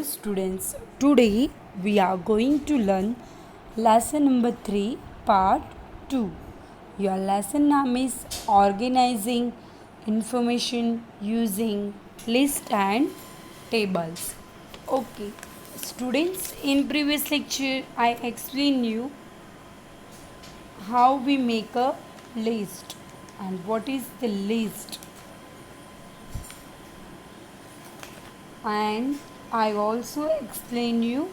Students, today we are going to learn lesson number 3, part 2. Your lesson name is Organizing Information Using List and Tables. Okay, students, in previous lecture I explained you how we make a list and what is the list, and I also explain you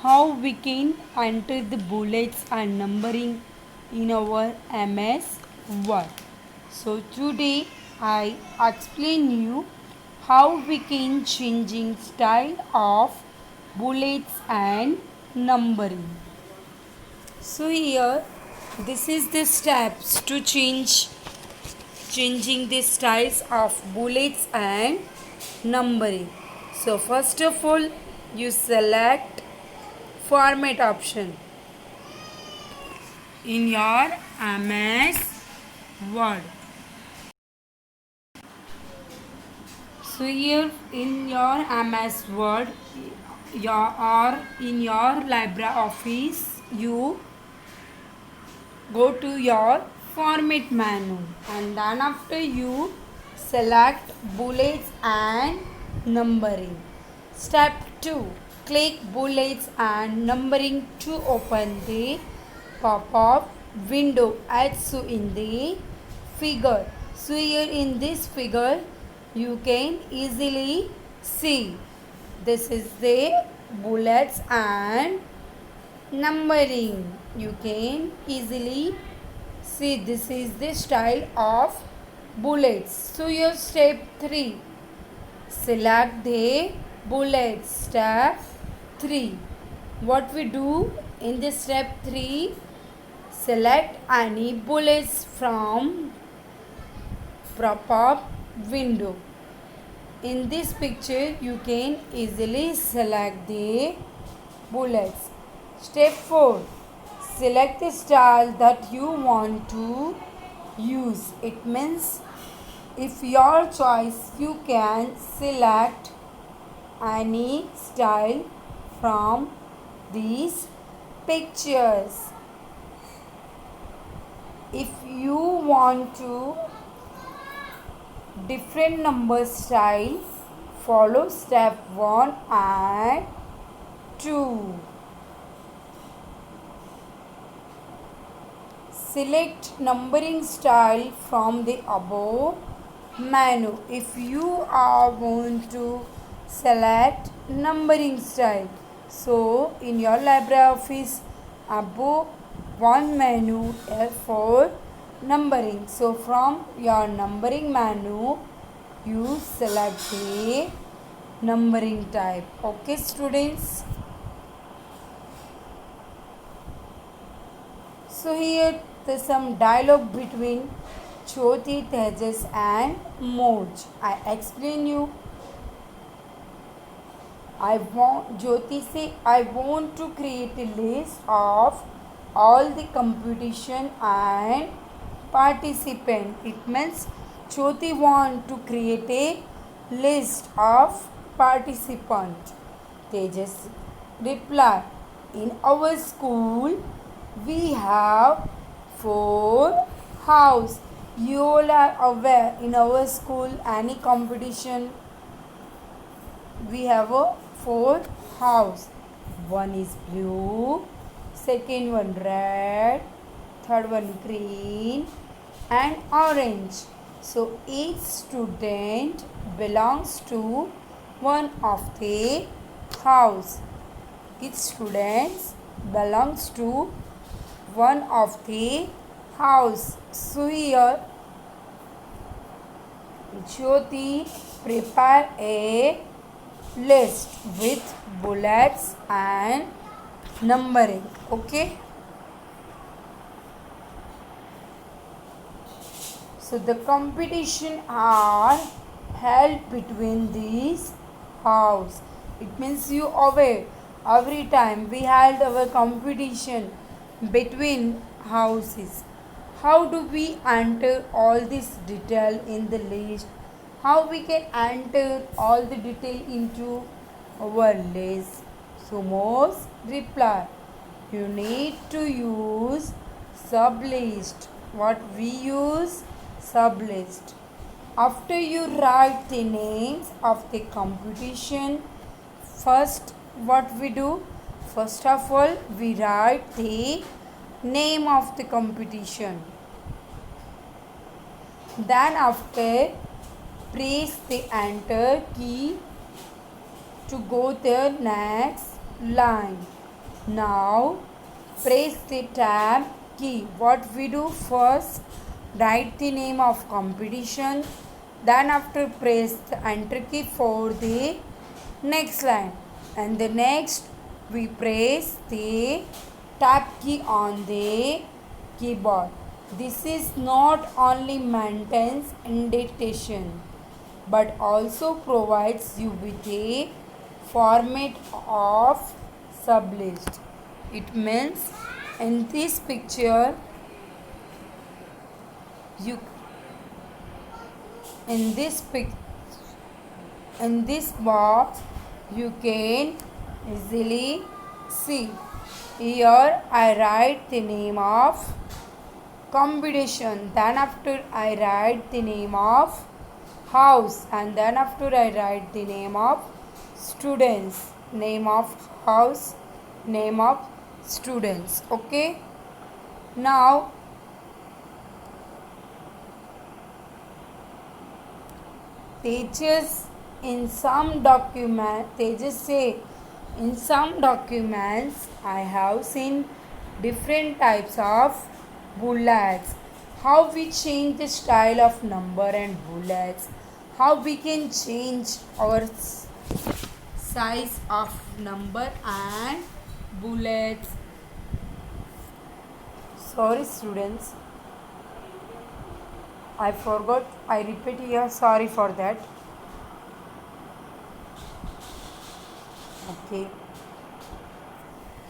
how we can enter the bullets and numbering in our MS Word. So today I explain you how we can changing style of bullets and numbering. So here this is the steps to changing the styles of bullets and numbering. So first of all, you select format option in your MS Word. So here in your MS Word, or in your LibreOffice, you go to your format menu, and then after you select bullets and numbering. Step 2. Click bullets and numbering to open the pop-up window as so in the figure. So here in this figure you can easily see this is the bullets and numbering. You can easily see this is the style of bullets. So your step 3. Select the bullets. Step 3. What we do in this step 3? Select any bullets from pop-up window. In this picture you can easily select the bullets. Step 4. Select the style that you want to use. It means if your choice, you can select any style from these pictures. If you want to different number style, follow step 1 and 2. Select numbering style from the above menu. If you are going to select numbering style, so in your LibreOffice above one menu for numbering. So from your numbering menu you select the numbering type. Okay students. So here there's some dialogue between Jyoti, Tejas and Moj. I explain you. Jyoti say, I want to create a list of all the competition and participant. It means Jyoti want to create a list of participant. Tejas reply, in our school we have 4 house. You all are aware in our school any competition we have a 4 house. One is blue, second one red, third one green and orange. So each student belongs to one of the house. Each student belongs to one of the house. So here Jyoti prepare a list with bullets and numbering. Okay. So the competition are held between these house. It means you aware every time we held our competition between houses. How do we enter all this detail in the list? How we can enter all the detail into our list. Sumos reply, you need to use sublist. What we use? Sublist. After you write the names of the competition, first what we do? First of all, we write the name of the competition. Then after, press the enter key to go the next line. Now press the tab key. What we do? First write the name of competition, then after press the enter key for the next line, and the next we press the tab key on the keyboard. This is not only maintains indentation but also provides you with a format of sublist. It means in this picture you in this box you can easily see. Here I write the name of competition, then after I write the name of house, and then after I write the name of students, name of house, name of students. Okay, now teachers in some document, they just say in some documents I have seen different types of bullets. How we change the style of number and bullets, how we can change our size of number and bullets. Sorry students, I forgot, I repeat here, sorry for that. Okay,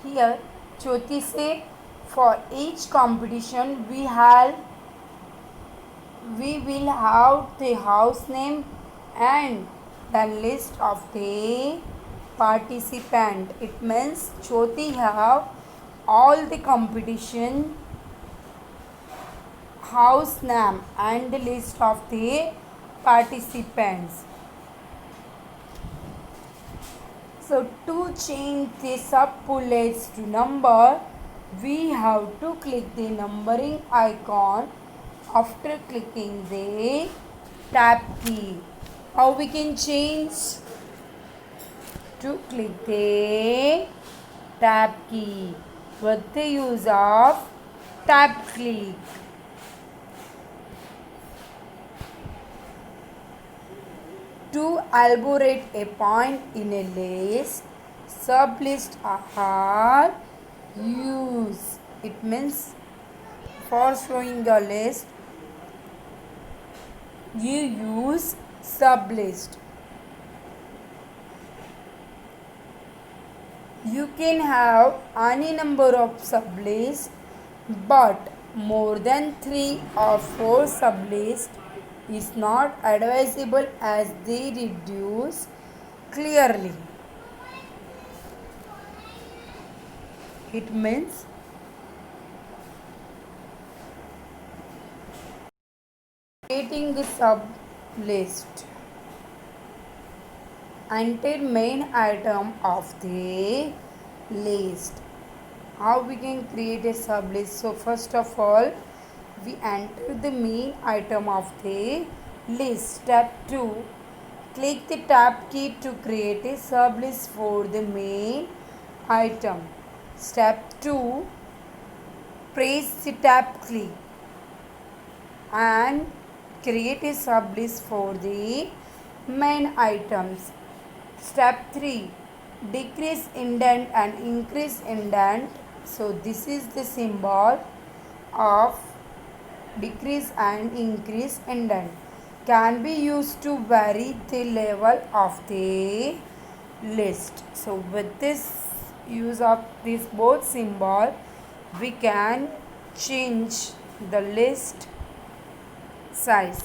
here Jyoti say for each competition we will have the house name and the list of the participant. It means Jyoti have all the competition house name and the list of the participants. So to change the sub-bullets to number, we have to click the numbering icon after clicking the tab key. How we can change? To click the tab key with the use of tab click. To elaborate a point in a list, sublist are used. It means for showing the list, you use sublist. You can have any number of sublists, but more than 3 or 4 sublists is not advisable as they reduce clearly. It means creating the sublist. Enter main item of the list. How we can create a sublist? So first of all, we enter the main item of the list. Step 2, click the tab key to create a sublist for the main item. Step 2, press the tab key and create a sublist for the main items. Step 3, decrease indent and increase indent. So this is the symbol of decrease and increase indent. Can be used to vary the level of the list. So with this use of this both symbol, we can change the list size.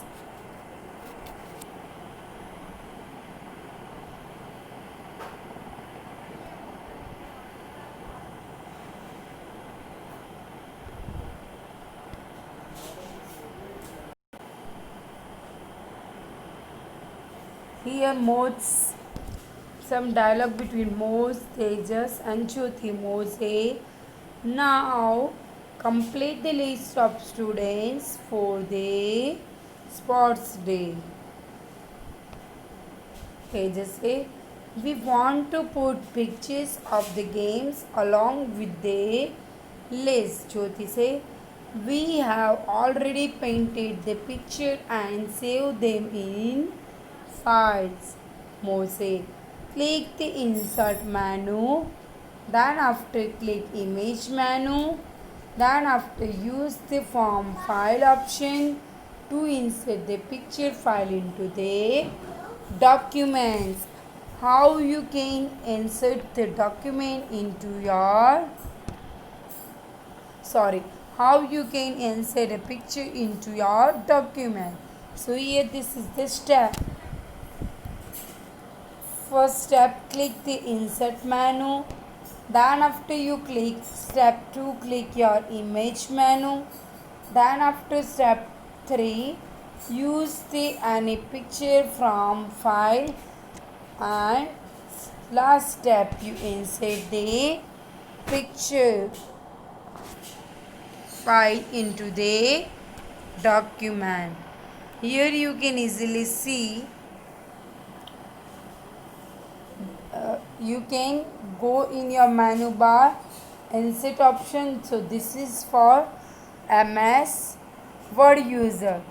Here Mose, some dialogue between Mose, Tejas and Jyoti. Mose, now complete the list of students for the sports day. Tejas say, we want to put pictures of the games along with the list. Jyoti say, we have already painted the picture and saved them in files. Mose, click the insert menu, then after click image menu, then after use the form file option to insert the picture file into the documents. How you can insert the document into your how you can insert a picture into your document. So here this is the step. First step, click the insert menu. Then after you click step 2, click your image menu. Then after step 3, use the any picture from file, and last step you insert the picture file into the document. Here you can easily see you can go in your menu bar insert option. So this is for MS Word user.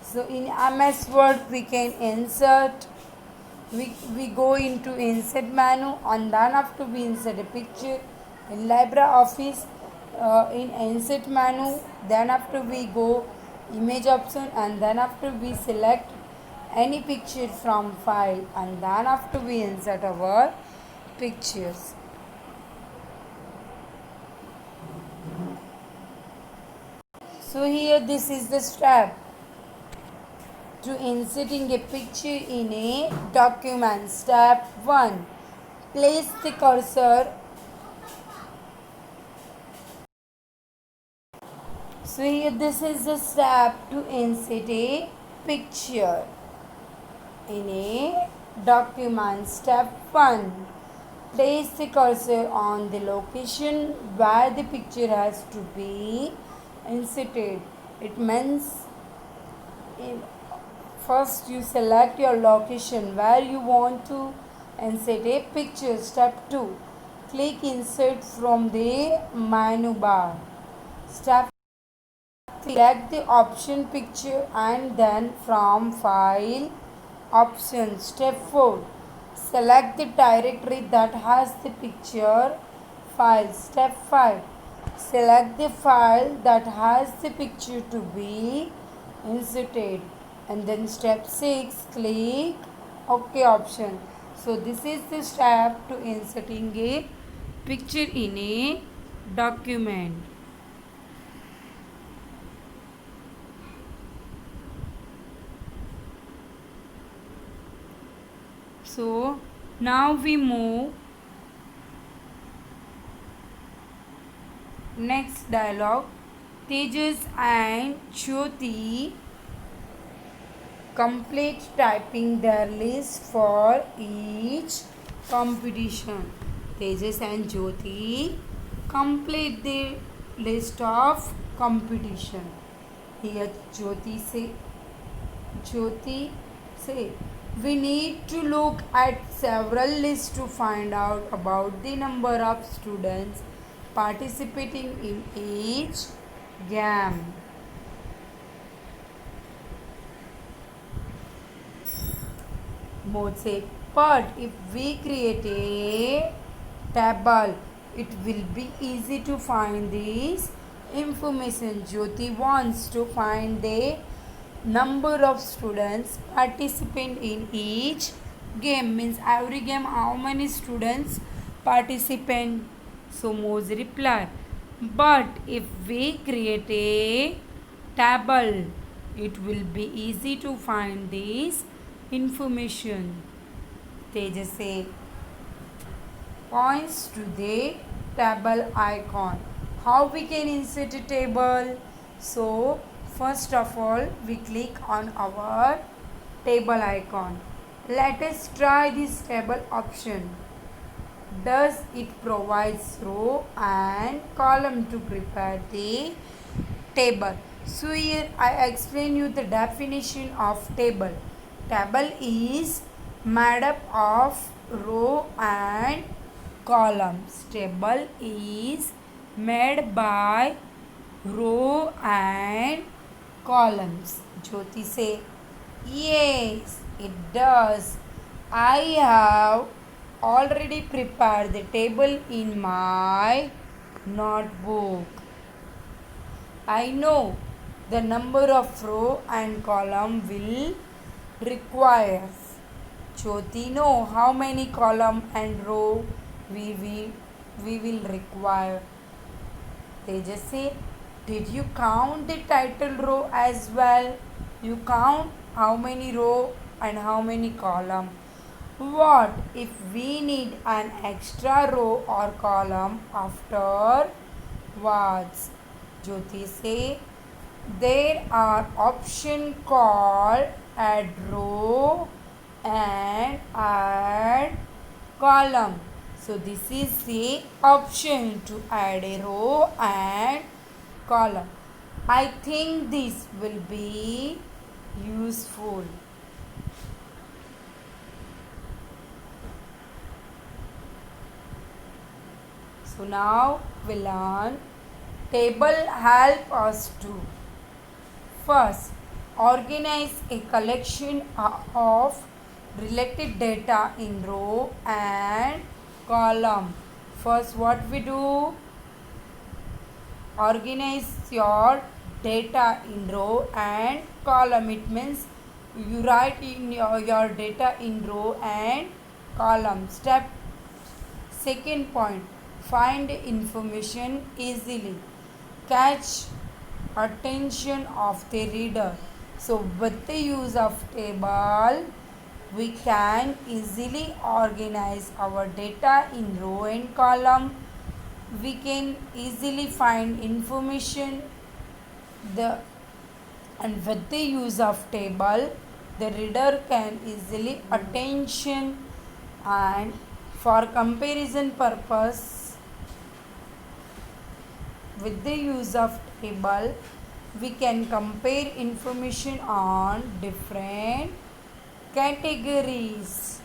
So in MS Word we can insert, we go into insert menu, and then after we insert a picture. In LibreOffice in insert menu, then after we go image option, and then after we select any picture from file, and then after we insert our pictures. So here this is the step to inserting a picture in a document. Step 1, place the cursor. So here this is the step to insert a picture in a document. Step 1, place the cursor on the location where the picture has to be inserted. It means first you select your location where you want to insert a picture. Step 2, click insert from the menu bar. Step 3, select the option picture and then from file option. Step 4, select the directory that has the picture file. Step 5, select the file that has the picture to be inserted. And then step 6, click OK option. So this is the step to inserting a picture in a document. So now we move next dialogue. Tejas and Jyoti complete typing their list for each competition. Tejas and Jyoti complete the list of competition. Here Jyoti say, we need to look at several lists to find out about the number of students participating in each game. Mode say, but if we create a table, it will be easy to find this information. Jyoti wants to find the number of students participant in each game. Means every game how many students participant. So Mose reply, but if we create a table, it will be easy to find this information. Tejas say, points to the table icon. How we can insert a table? So first of all we click on our table icon. Let us try this table option. Does it provides row and column to prepare the table? So here I explain you the definition of table. Table is made up of row and columns. Table is made by row and columns. Jyoti say, yes, it does. I have already prepared the table in my notebook. I know the number of row and column will require. Jyoti know how many column and row we will require. They just say, did you count the title row as well? You count how many row and how many column. What if we need an extra row or column after words? Jyoti say, there are option called add row and add column. So this is the option to add a row and column. I think this will be useful. So now we learn table help us to first organize a collection of related data in row and column. First what we do, organize your data in row and column. It means you write in your data in row and column. Step second point, find information easily, catch attention of the reader. So with the use of table we can easily organize our data in row and column. We can easily find information and with the use of table the reader can easily attention, and for comparison purpose with the use of table we can compare information on different categories.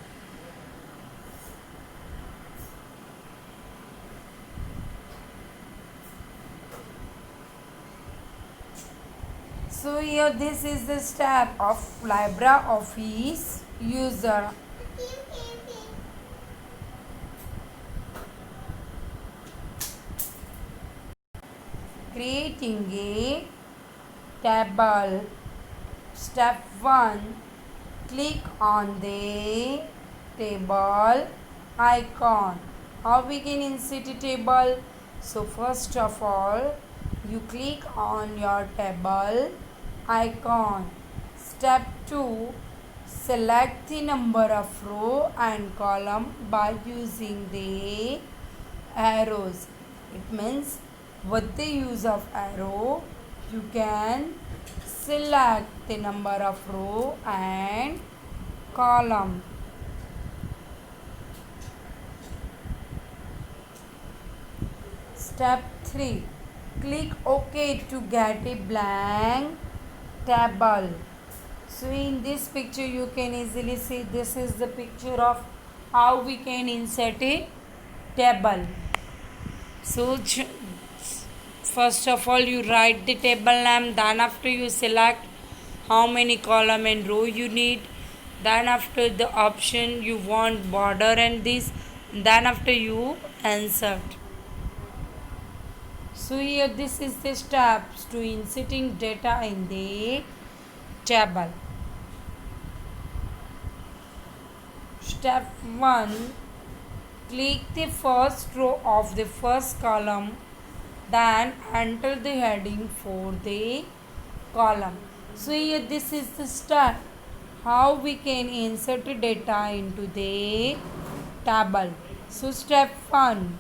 So here this is the step of LibreOffice user. Creating a table. Step 1. Click on the table icon. How we can insert a table? So first of all, you click on your table icon. Step 2. Select the number of row and column by using the arrows. It means with the use of arrow you can select the number of row and column. Step 3. Click OK to get a blank table. So in this picture you can easily see this is the picture of how we can insert a table. So first of all you write the table name, then after you select how many column and row you need, then after the option you want border and this, then after you insert. So here this is the steps to inserting data in the table. Step 1. Click the first row of the first column, then enter the heading for the column. So here this is the step how we can insert data into the table. So step 1.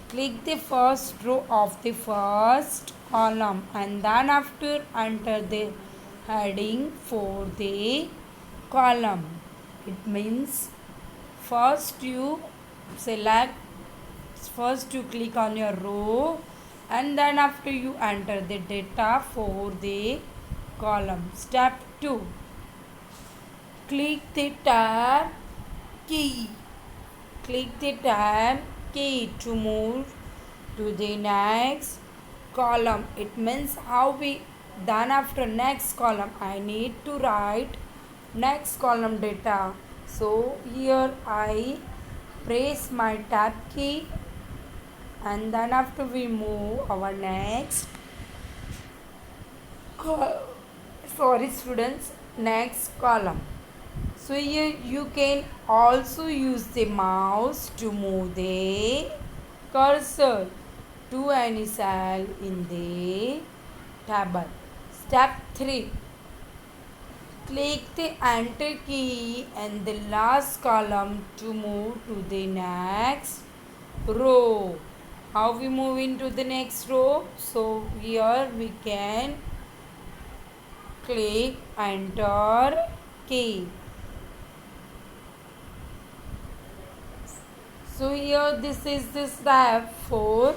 Click the first row of the first column and then after enter the heading for the column. It means first you select, first you click on your row, and then after you enter the data for the column. Step 2, click the tab key. Click the tab key to move to the next column. It means how we, then after next column I need to write next column data. So here I press my tab key, and then after we move our next sorry students, next column. So here you can also use the mouse to move the cursor to any cell in the table. Step 3, click the enter key and the last column to move to the next row. How we move into the next row? So here we can click enter key. So here this is the step 4.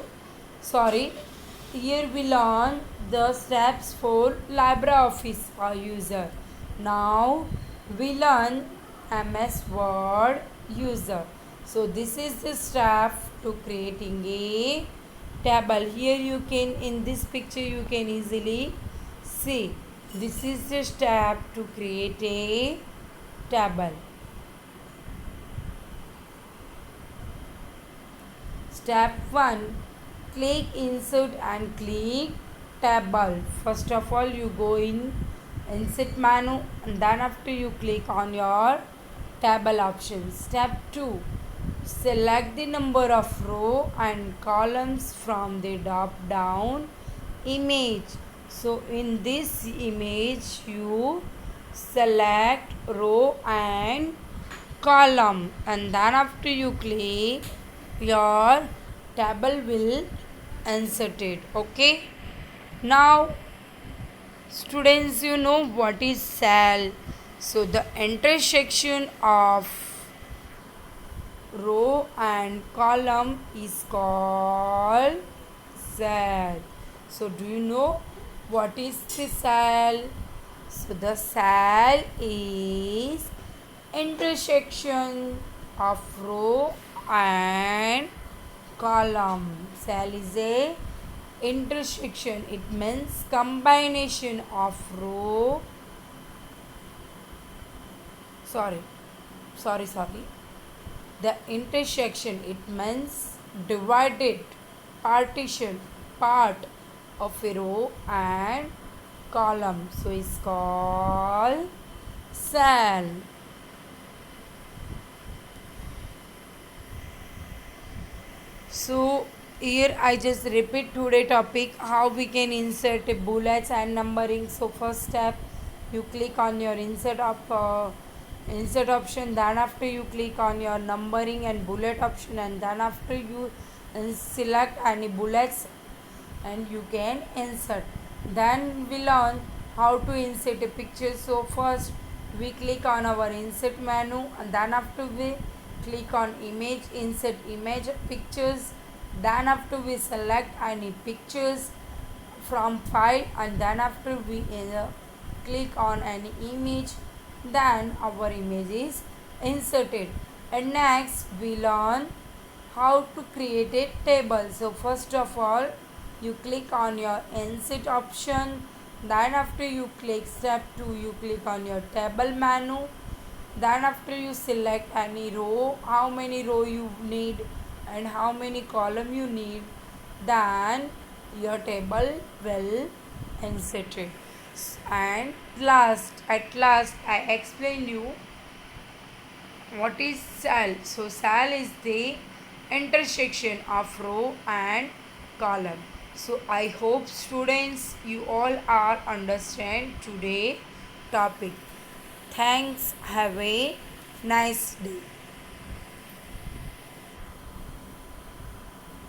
Here we learn the steps for LibreOffice user. Now we learn MS Word user. So this is the step to creating a table. Here you can, in this picture you can easily see, this is the step to create a table. Step 1, click insert and click table. First of all you go in insert menu, and then after you click on your table option. Step 2, select the number of row and columns from the drop down image. So in this image you select row and column, and then after you click, your table will insert it. Okay, now students, you know what is cell. So the intersection of row and column is called cell. So do you know what is the cell? So the cell is intersection of row and column. Cell is a intersection. It means combination of row. Sorry. The intersection, it means divided, partition, part of a row and column. So it's called cell. So here I just repeat today topic, how we can insert bullets and numbering. So first step, you click on your insert option, then after you click on your numbering and bullet option, and then after you select any bullets and you can insert. Then we learn how to insert a picture. So first we click on our insert menu, and then after we click on image, insert image pictures, then after we select any pictures from file, and then after we click on any image, then our image is inserted. And next we learn how to create a table. So first of all, you click on your insert option, then after you click step 2, you click on your table menu, then after you select any row, how many row you need and how many column you need, then your table will insert it. And at last I explain you what is cell. So cell is the intersection of row and column. So I hope students you all are understand today topic. Thanks. Have a nice day.